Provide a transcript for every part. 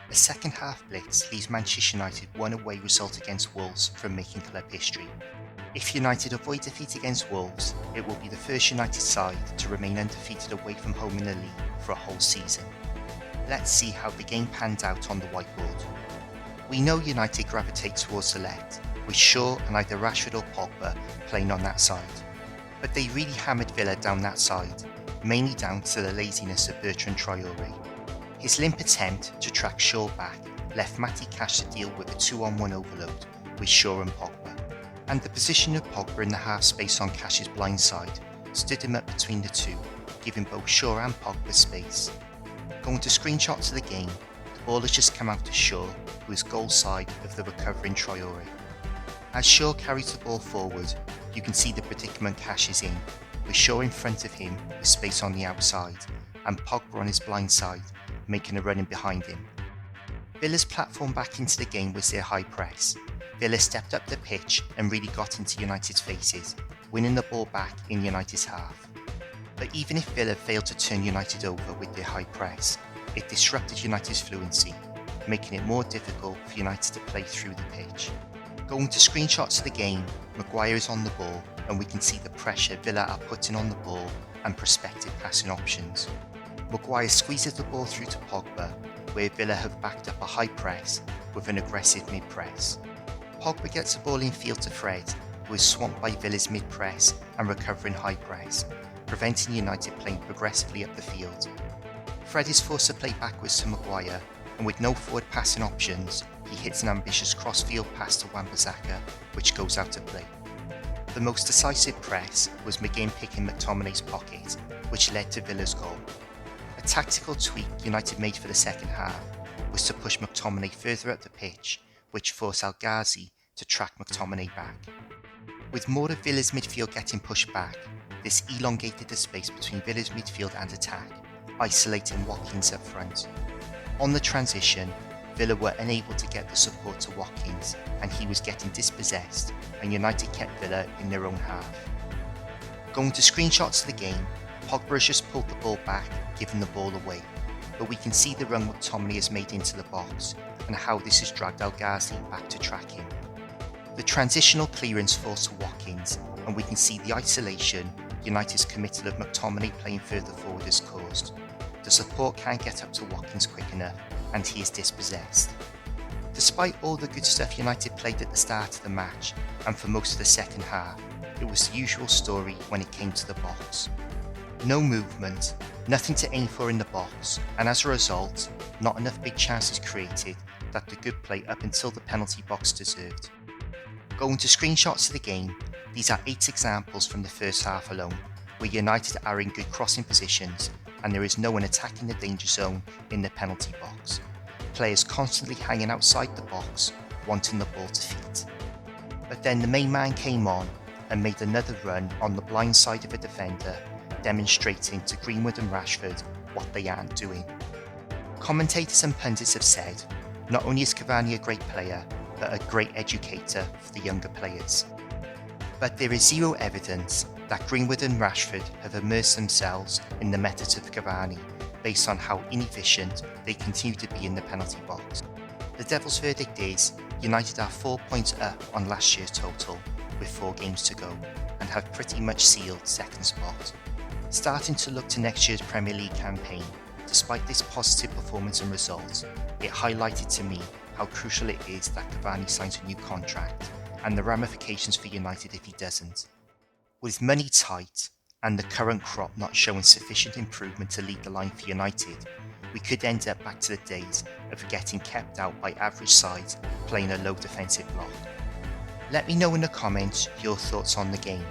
A second half blitz leaves Manchester United one away result against Wolves from making club history. If United avoid defeat against Wolves, it will be the first United side to remain undefeated away from home in the league for a whole season. Let's see how the game panned out on the whiteboard. We know United gravitate towards the left, with Shaw and either Rashford or Pogba playing on that side. But they really hammered Villa down that side, mainly down to the laziness of Bertrand Traore. His limp attempt to track Shaw back left Matty Cash to deal with a 2-on-1 overload with Shaw and Pogba, and the position of Pogba in the half space on Cash's blind side stood him up between the two, giving both Shaw and Pogba space. Going to screenshots of the game, the ball has just come out to Shaw, who is goal side of the recovering Traore. As Shaw carries the ball forward, you can see the predicament Cash is in, with Shaw in front of him with space on the outside, and Pogba on his blind side, making a run in behind him. Villa's platform back into the game was their high press. Villa stepped up the pitch and really got into United's faces, winning the ball back in United's half. But even if Villa failed to turn United over with their high press, it disrupted United's fluency, making it more difficult for United to play through the pitch. Going to screenshots of the game, Maguire is on the ball and we can see the pressure Villa are putting on the ball and prospective passing options. Maguire squeezes the ball through to Pogba, where Villa have backed up a high press with an aggressive mid-press. Pogba gets the ball in field to Fred, who is swamped by Villa's mid-press and recovering high press, preventing United playing progressively up the field. Fred is forced to play backwards to Maguire, and with no forward passing options, he hits an ambitious cross-field pass to Wan-Bissaka, which goes out of play. The most decisive press was McGinn picking McTominay's pocket, which led to Villa's goal. A tactical tweak United made for the second half was to push McTominay further up the pitch, which forced El Ghazi to track McTominay back. With more of Villa's midfield getting pushed back, this elongated the space between Villa's midfield and attack, isolating Watkins up front. On the transition, Villa were unable to get the support to Watkins, and he was getting dispossessed, and United kept Villa in their own half. Going to screenshots of the game, Pogba has just pulled the ball back, giving the ball away, but we can see the run McTominay has made into the box, and how this has dragged El Ghazi back to track him. The transitional clearance falls to Watkins, and we can see the isolation United's committal of McTominay playing further forward has caused. The support can't get up to Watkins quick enough, and he is dispossessed. Despite all the good stuff United played at the start of the match, and for most of the second half, it was the usual story when it came to the box. No movement, nothing to aim for in the box, and as a result, not enough big chances created that the good play up until the penalty box deserved. Going to screenshots of the game, these are 8 examples from the first half alone, where United are in good crossing positions and there is no one attacking the danger zone in the penalty box. Players constantly hanging outside the box, wanting the ball to feet. But then the main man came on and made another run on the blind side of a defender, demonstrating to Greenwood and Rashford what they aren't doing. Commentators and pundits have said, not only is Cavani a great player, but a great educator for the younger players. But there is zero evidence that Greenwood and Rashford have immersed themselves in the methods of Cavani based on how inefficient they continue to be in the penalty box. The Devils' verdict is United are 4 points up on last year's total with 4 games to go and have pretty much sealed second spot. Starting to look to next year's Premier League campaign, despite this positive performance and results, it highlighted to me how crucial it is that Cavani signs a new contract and the ramifications for United if he doesn't. With money tight and the current crop not showing sufficient improvement to lead the line for United, we could end up back to the days of getting kept out by average sides playing a low defensive block. Let me know in the comments your thoughts on the game.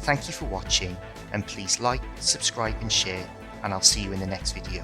Thank you for watching, and please like, subscribe and share, and I'll see you in the next video.